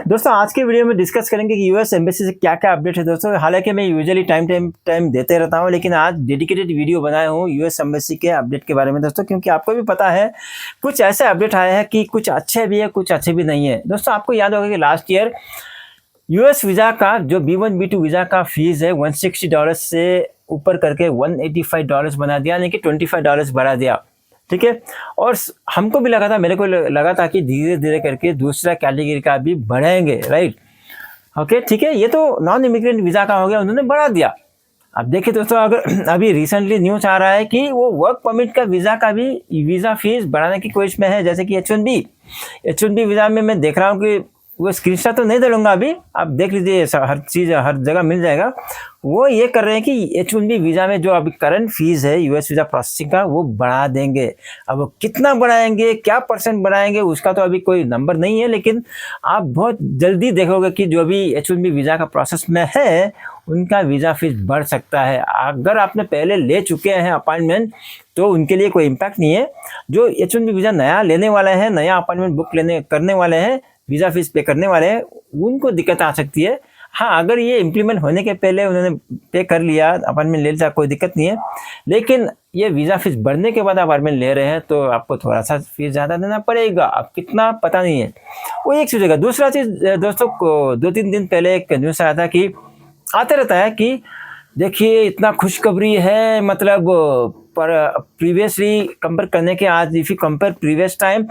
दोस्तों आज के वीडियो में डिस्कस करेंगे कि यूएस एम्बेसी से क्या क्या अपडेट है। दोस्तों हालांकि मैं यूजुअली टाइम देते रहता हूं, लेकिन आज डेडिकेटेड वीडियो बनाया हूं यूएस एम्बेसी के अपडेट के बारे में दोस्तों, क्योंकि आपको भी पता है कुछ ऐसे अपडेट आए हैं कि कुछ अच्छे भी है कुछ अच्छे भी नहीं है। दोस्तों आपको याद होगा कि लास्ट ईयर यूएस वीज़ा का जो B1 B2 वीज़ा का फीस है $160 से ऊपर करके $185 बना दिया, यानी कि $25 बढ़ा दिया। ठीक है, और हमको भी लगा था, मेरे को लगा था कि धीरे धीरे करके दूसरा कैटेगरी का भी बढ़ाएंगे, राइट। ओके ठीक है, ये तो नॉन इमिग्रेंट वीज़ा का हो गया, उन्होंने बढ़ा दिया। अब देखिए दोस्तों, अगर अभी रिसेंटली न्यूज़ आ रहा है कि वो वर्क परमिट का वीज़ा का भी वीज़ा फीस बढ़ाने की कोशिश में है, जैसे कि H1B वीज़ा में मैं देख रहा हूँ कि वो स्क्रीनशॉट तो नहीं डालूंगा अभी, आप देख लीजिए, हर चीज़ हर जगह मिल जाएगा। वो ये कर रहे हैं कि H1B वीज़ा में जो अभी करंट फीस है यूएस वीज़ा प्रोसेसिंग का, वो बढ़ा देंगे। अब वो कितना बढ़ाएंगे, क्या परसेंट बढ़ाएंगे, उसका तो अभी कोई नंबर नहीं है, लेकिन आप बहुत जल्दी देखोगे कि जो भी H1B वीज़ा का प्रोसेस में है उनका वीज़ा फीस बढ़ सकता है। अगर आपने पहले ले चुके हैं अपॉइंटमेंट तो उनके लिए कोई इम्पैक्ट नहीं है। जो H1B वीज़ा नया लेने वाले हैं, नया अपॉइंटमेंट बुक करने वाले हैं, वीज़ा फीस पे करने वाले हैं, उनको दिक्कत आ सकती है। हाँ, अगर ये इम्प्लीमेंट होने के पहले उन्होंने पे कर लिया, अपॉइंटमेंट ले लिया, कोई दिक्कत नहीं है। लेकिन ये वीज़ा फीस बढ़ने के बाद अपॉइंटमेंट ले रहे हैं तो आपको थोड़ा सा फीस ज़्यादा देना पड़ेगा। अब कितना पता नहीं है, वो एक चीज़ होगा। दूसरा चीज़ दोस्तों को 2-3 दिन पहले एक न्यूज़ आया था कि आते रहता है कि देखिए इतना खुशखबरी है, मतलब पर प्रीवियसली कंपेयर करने के आज if you compare previous time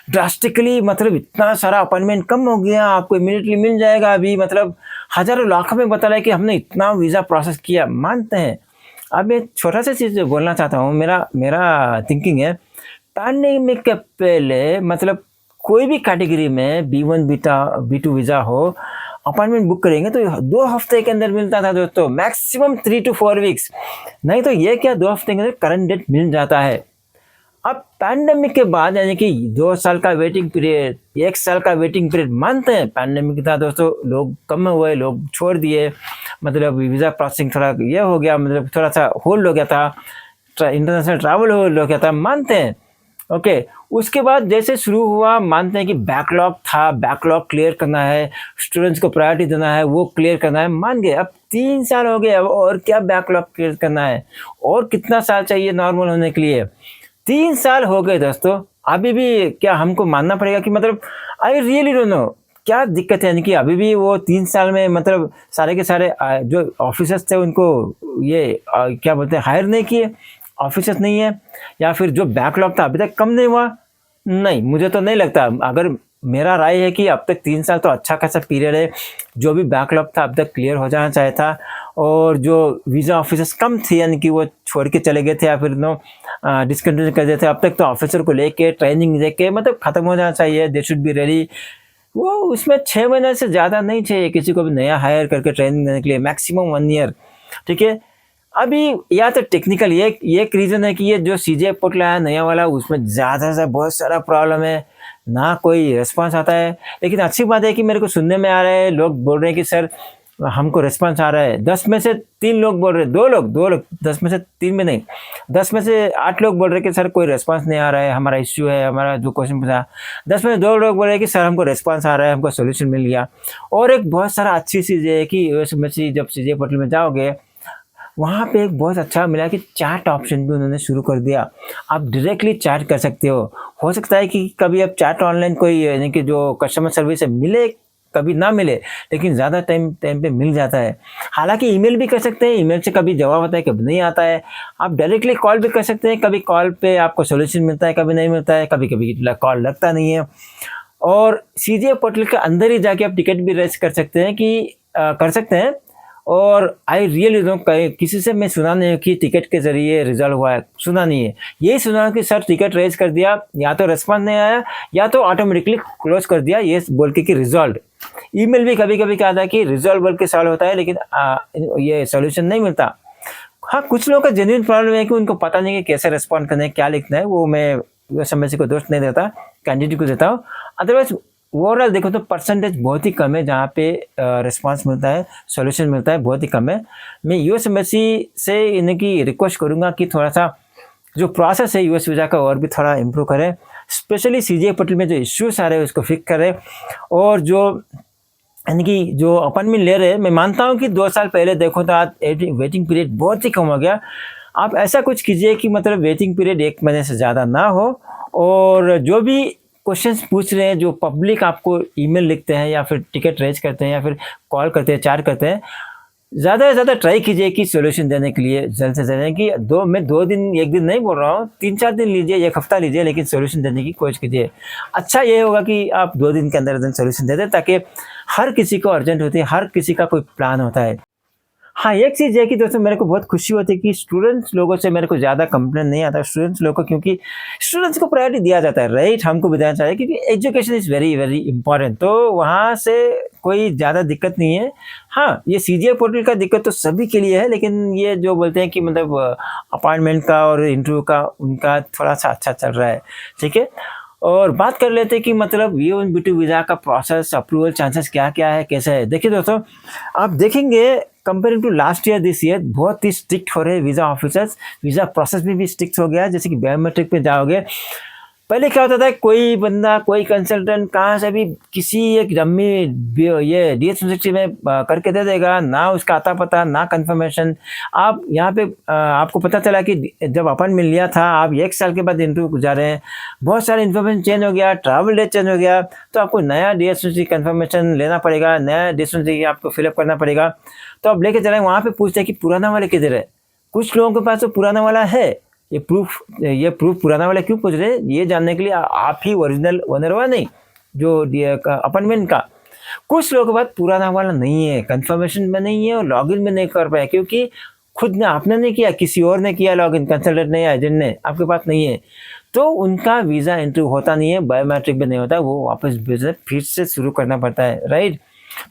drastically, मतलब इतना सारा अपॉइंटमेंट कम हो गया, आपको इमीडिएटली मिल जाएगा। अभी मतलब हज़ारों लाखों में बता रहा है कि हमने इतना वीज़ा प्रोसेस किया, मानते हैं। अब एक छोटा सा चीज़ बोलना चाहता हूँ, मेरा थिंकिंग है, पैंडेमिक के पहले मतलब कोई भी कैटेगरी में B1 B2 वीज़ा हो, अपॉइंटमेंट बुक करेंगे तो 2 हफ्ते के अंदर मिलता था दोस्तों, मैक्सिमम 3 to 4 वीक्स, नहीं तो ये क्या 2 हफ्ते के अंदर करंट डेट मिल जाता है। अब पैंडेमिक के बाद यानी कि 2 साल का वेटिंग पीरियड, 1 साल का वेटिंग पीरियड, मानते हैं पैंडेमिक था दोस्तों, लोग कम हुए, लोग छोड़ दिए, मतलब वीज़ा प्रोसेसिंग थोड़ा ये हो गया, मतलब थोड़ा सा होल्ड हो गया था, इंटरनेशनल ट्रैवल होल्ड हो गया था, मानते हैं। ओके, उसके बाद जैसे शुरू हुआ, मानते हैं कि बैकलॉग था, बैकलॉग क्लियर करना है, स्टूडेंट्स को प्रायोरिटी देना है, वो क्लियर करना है, मान गए। अब 3 साल हो गए, अब और क्या बैकलॉग क्लियर करना है, और कितना साल चाहिए नॉर्मल होने के लिए? 3 साल हो गए दोस्तों, अभी भी क्या हमको मानना पड़ेगा कि मतलब आई रियली डोंट नो क्या दिक्कत है, यानी कि अभी भी वो 3 साल में मतलब सारे के सारे जो ऑफिसर्स थे उनको ये क्या बोलते हैं, हायर नहीं किए, ऑफिसर्स नहीं है, या फिर जो बैकलॉग था अभी तक कम नहीं हुआ? नहीं, मुझे तो नहीं लगता। अगर मेरा राय है कि अब तक 3 साल तो अच्छा खासा पीरियड है, जो भी बैकलॉग था अब तक क्लियर हो जाना चाहिए था, और जो वीज़ा ऑफिसर्स कम थे यानी कि वो छोड़ के चले गए थे या फिर डिसकंटिन्यू कर देते, अब तक तो ऑफिसर को लेके ट्रेनिंग देके मतलब ख़त्म हो जाना चाहिए। They should be ready. वो उसमें 6 महीने से ज़्यादा नहीं चाहिए किसी को भी नया हायर करके ट्रेनिंग देने के लिए, मैक्सिमम 1 ईयर। ठीक है, अभी या तो टेक्निकल ये एक रीज़न है कि ये जो CJ पोर्टल आया नया वाला, उसमें ज़्यादा से बहुत सारा प्रॉब्लम है, ना कोई रिस्पांस आता है। लेकिन अच्छी बात है कि मेरे को सुनने में आ रहा है, लोग बोल रहे हैं कि सर हमको रिस्पांस आ रहा है। 10 में से 3 लोग बोल रहे हैं, 2 लोग 10 में से 3 में नहीं, 10 में से 8 लोग बोल रहे हैं कि सर कोई रिस्पांस नहीं आ रहा है, हमारा इश्यू है, हमारा जो क्वेश्चन पूछा। 10 में से 2 लोग बोल रहे हैं कि सर हमको रिस्पांस आ रहा है, हमको सोल्यूशन मिल गया। और एक बहुत सारा अच्छी चीज़ है कि जब CJ पोर्टल में जाओगे, वहाँ पे एक बहुत अच्छा मिला कि चैट ऑप्शन भी उन्होंने शुरू कर दिया। आप डायरेक्टली चैट कर सकते हो सकता है कि कभी आप चैट ऑनलाइन कोई यानी कि जो कस्टमर सर्विस है मिले, कभी ना मिले, लेकिन ज़्यादा टाइम पे मिल जाता है। हालांकि ईमेल भी कर सकते हैं, ईमेल से कभी जवाब आता है कभी नहीं आता है। आप डायरेक्टली कॉल भी कर सकते हैं, कभी कॉल पे आपको सोल्यूशन मिलता है, कभी नहीं मिलता है, कभी कभी कॉल लगता नहीं है। और CJ पोर्टल के अंदर ही जाके आप टिकट भी रेज कर सकते हैं कर सकते हैं। और आई रियली नो, किसी से मैं सुना नहीं कि टिकट के ज़रिए रिजल्ट हुआ है, सुना नहीं है। यही सुना कि सर टिकट रेज कर दिया, या तो रिस्पॉन्स नहीं आया या तो ऑटोमेटिकली क्लोज कर दिया, ये बोल के कि रिजॉल्व। ईमेल भी कभी कभी क्या आता है कि रिजॉल्व बोल के सॉल्व होता है, लेकिन ये सोल्यूशन नहीं मिलता। हाँ, कुछ लोगों का जेन्युइन प्रॉब्लम है कि उनको पता नहीं कि कैसे रिस्पॉन्ड करना है, क्या लिखना है। वो मैं समझ को दोष नहीं देता, कैंडिडेट को देता हूँ। अदरवाइज ओवरऑल देखो तो परसेंटेज बहुत ही कम है जहाँ पे रिस्पांस मिलता है, सॉल्यूशन मिलता है, बहुत ही कम है। मैं यूएस एम्बेसी से इनकी रिक्वेस्ट करूँगा कि थोड़ा सा जो प्रोसेस है यूएस वीज़ा का और भी थोड़ा इम्प्रूव करें, स्पेशली CJ पोर्टल में जो इश्यूज आ रहे हैं उसको फिक्स करें, और जो यानी कि जो अपॉइंटमेंट ले रहे हैं, मैं मानता हूँ कि 2 साल पहले देखो तो आज वेटिंग पीरियड बहुत ही कम हो गया। आप ऐसा कुछ कीजिए कि मतलब वेटिंग पीरियड 1 महीने से ज़्यादा ना हो, और जो भी क्वेश्चंस पूछ रहे हैं, जो पब्लिक आपको ईमेल लिखते हैं या फिर टिकट रेज करते हैं या फिर कॉल करते हैं, चैट करते हैं, ज़्यादा से ज़्यादा ट्राई कीजिए कि सॉल्यूशन देने के लिए जल्द से जल्द, कि मैं 2 दिन 1 दिन नहीं बोल रहा हूँ, 3-4 दिन लीजिए, 1 हफ्ता लीजिए, लेकिन सॉल्यूशन देने की कोशिश कीजिए। अच्छा ये होगा कि आप 2 दिन के अंदर सॉल्यूशन दे दें, ताकि हर किसी को अर्जेंट होती है, हर किसी का कोई प्लान होता है। हाँ, एक चीज़ है कि दोस्तों मेरे को बहुत खुशी होती है कि स्टूडेंट्स लोगों से मेरे को ज़्यादा कंप्लेंट नहीं आता स्टूडेंट्स लोगों को, क्योंकि स्टूडेंट्स को प्रायोरिटी दिया जाता है, राइट? हमको भी देना चाहिए, क्योंकि education is very very important, तो वहाँ से कोई ज़्यादा दिक्कत नहीं है। हाँ, ये सीजीए पोर्टल का दिक्कत तो सभी के लिए है, लेकिन ये जो बोलते हैं कि मतलब अपॉइंटमेंट का और इंटरव्यू का उनका थोड़ा सा अच्छा चल रहा है, ठीक है। और बात कर लेते हैं कि मतलब H1B2 वीज़ा का प्रोसेस, अप्रूवल चांसेस क्या-क्या है, कैसा है? देखिए दोस्तों, आप देखेंगे comparing to last year this year बहुत ही स्ट्रिक्ट हो रहे हैं वीज़ा ऑफिसर्स, वीज़ा प्रोसेस में भी स्ट्रिक्ट हो गया है। जैसे कि बायोमेट्रिक पे जाओगे, पहले क्या होता था, कोई बंदा, कोई कंसल्टेंट कहाँ से भी किसी एक डम्मी ये DS-160 में करके दे देगा, ना उसका आता पता, ना कंफर्मेशन। आप यहाँ पे आपको पता चला कि जब अपॉइंटमेंट लिया था, आप 1 साल के बाद इंटरव्यू को जा रहे हैं, बहुत सारे इन्फॉर्मेशन चेंज हो गया, ट्रैवल डेट चेंज हो गया, तो आपको नया DS-160 कंफर्मेशन लेना पड़ेगा, नया DS-160 आपको फिलअप करना पड़ेगा। तो आप लेके चले, वहाँ पे पूछते हैं कि पुराना वाला किधर है। कुछ लोगों के पास तो पुराना वाला है, ये प्रूफ पुराना वाला क्यों पूछ रहे हैं? ये जानने के लिए आप ही ओरिजिनल ओनर हुआ नहीं, जो अपॉइंटमेंट का। कुछ लोगों के पास पुराना वाला नहीं है, कंफर्मेशन में नहीं है और लॉगिन में नहीं कर पाए, क्योंकि खुद ने आपने नहीं किया, किसी और ने किया लॉगिन, कंसल्टेंट ने या एजेंट ने, आपके पास नहीं है, तो उनका वीज़ा इंटरव्यू होता नहीं है, बायोमेट्रिक भी नहीं होता, वो वापस बिजनेस फिर से शुरू करना पड़ता है, राइट?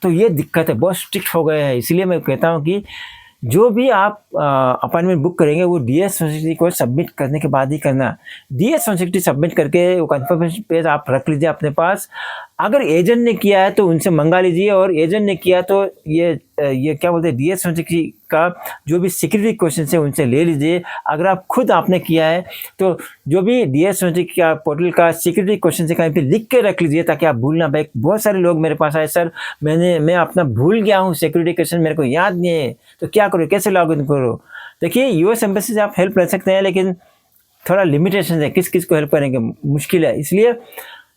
तो ये दिक्कत है, बहुत स्ट्रिक्ट हो गए हैं। इसीलिए मैं कहता हूँ कि जो भी आप अपॉइंटमेंट बुक करेंगे, वो DS-160 को सबमिट करने के बाद ही करना। DS-160 सबमिट करके वो कंफर्मेशन पेज आप रख लीजिए अपने पास। अगर एजेंट ने किया है तो उनसे मंगा लीजिए, और एजेंट ने किया तो ये क्या बोलते हैं, DS-160 का जो भी सिक्योरिटी क्वेश्चन है उनसे ले लीजिए। अगर आप खुद आपने किया है तो जो भी DS-160 का पोर्टल का सिक्योरिटी क्वेश्चन है कहीं पे लिख के रख लीजिए, ताकि आप भूल ना पाए। बहुत सारे लोग मेरे पास आए, सर मैं अपना भूल गया हूँ, सिक्योरिटी क्वेश्चन मेरे को याद नहीं है, तो क्या करो, कैसे लॉग इन करो? देखिए, US एम्बेसी से आप हेल्प ले सकते हैं, लेकिन थोड़ा लिमिटेशन है, किस किस को हेल्प करेंगे, मुश्किल है। इसलिए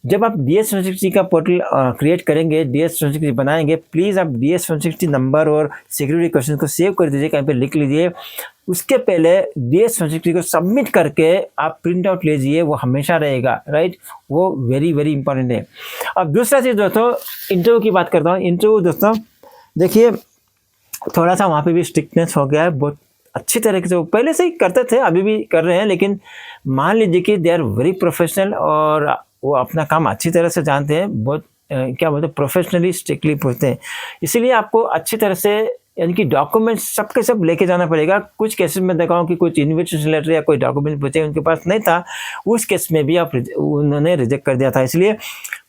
जब आप DS-160 का पोर्टल क्रिएट करेंगे, DS-160 बनाएंगे, प्लीज़ आप DS-160 नंबर और सिक्योरिटी क्वेश्चन को सेव कर दीजिए, कहीं पे लिख लीजिए। उसके पहले DS-160 को सबमिट करके आप प्रिंट आउट लीजिए, वो हमेशा रहेगा, राइट? वो वेरी वेरी इंपॉर्टेंट है। अब दूसरा चीज़ दोस्तों, इंटरव्यू की बात करता हूँ। इंटरव्यू दोस्तों देखिए, थोड़ा सा वहाँ पे भी स्ट्रिक्टनेस हो गया है, बहुत अच्छी तरीके से वो पहले से ही करते थे, अभी भी कर रहे हैं, लेकिन मान लीजिए कि दे आर वेरी प्रोफेशनल और वो अपना काम अच्छी तरह से जानते हैं, बहुत क्या बोलते हैं, प्रोफेशनली स्ट्रिक्टली पूछते हैं। इसीलिए आपको अच्छी तरह से, यानी कि डॉक्यूमेंट्स सबके सब लेके जाना पड़ेगा। कुछ केसेस में देखा हूँ कि कुछ इन्विटेशन लेटर या कोई डॉक्यूमेंट पूछे, उनके पास नहीं था, उस केस में भी उन्होंने रिजेक्ट कर दिया था। इसलिए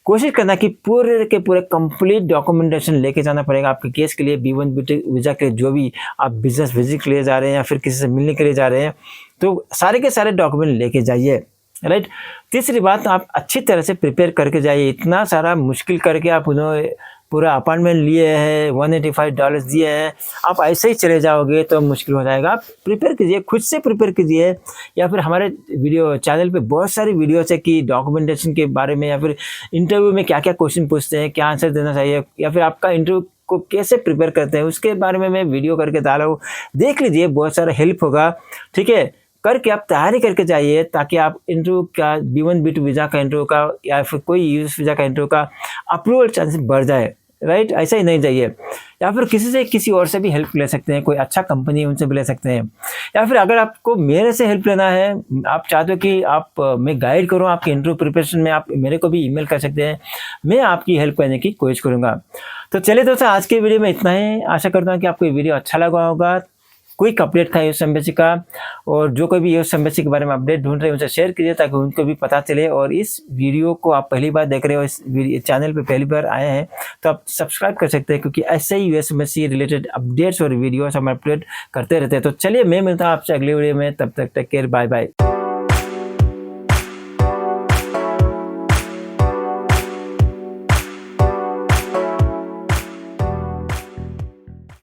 कोशिश करना कि पूरे के पूरे कंप्लीट डॉक्यूमेंटेशन लेके जाना पड़ेगा आपके केस के लिए। B1B2 वीज़ा के जो भी आप बिजनेस विजिट के लिए जा रहे हैं या फिर किसी से मिलने के लिए जा रहे हैं, तो सारे के सारे डॉक्यूमेंट लेके जाइए, राइट? तीसरी बात, आप अच्छी तरह से प्रिपेयर करके जाइए। इतना सारा मुश्किल करके आप उन्होंने पूरा अपॉइंटमेंट लिए हैं, $185 दिए हैं, आप ऐसे ही चले जाओगे तो मुश्किल हो जाएगा। आप प्रिपेयर कीजिए, खुद से प्रिपेयर कीजिए, या फिर हमारे वीडियो चैनल पे बहुत सारी वीडियोस है कि डॉक्यूमेंटेशन के बारे में, या फिर इंटरव्यू में क्या क्या क्वेश्चन पूछते हैं, क्या आंसर देना चाहिए, या फिर आपका इंटरव्यू को कैसे प्रिपेयर करते हैं, उसके बारे में मैं वीडियो करके डाला हूँ, देख लीजिए, बहुत सारा हेल्प होगा, ठीक है? करके आप तैयारी करके जाइए, ताकि आप इंटरव्यू का, B1B2 वीज़ा का इंटरव्यू का या फिर कोई US वीज़ा का इंटरव्यू का अप्रूवल चांसेस बढ़ जाए, राइट? ऐसा ही नहीं चाहिए। या फिर किसी और से भी हेल्प ले सकते हैं, कोई अच्छा कंपनी है उनसे भी ले सकते हैं, या फिर अगर आपको मेरे से हेल्प लेना है, आप चाहते हो कि मैं गाइड करूं आपके इंटरव्यू प्रिपरेशन में, आप मेरे को भी ईमेल कर सकते हैं, मैं आपकी हेल्प करने की कोशिश करूंगा। तो चलिए दोस्तों, आज के वीडियो में इतना ही। आशा करता हूँ कि आपको ये वीडियो अच्छा लगा होगा। क्विक अपडेट था US एम्बेसी का, और जो कोई भी US एम्बेसी के बारे में अपडेट ढूंढ रहे हैं उनसे शेयर कीजिए, ताकि उनको भी पता चले। और इस वीडियो को आप पहली बार देख रहे हो, इस चैनल पे पहली बार आए हैं, तो आप सब्सक्राइब कर सकते हैं, क्योंकि ऐसे ही US एम्बेसी रिलेटेड अपडेट्स और वीडियोस हम अपडेट करते रहते हैं। तो चलिए, मैं मिलता हूँ आपसे अगली वीडियो में, तब तक टेक केयर, बाय बाय।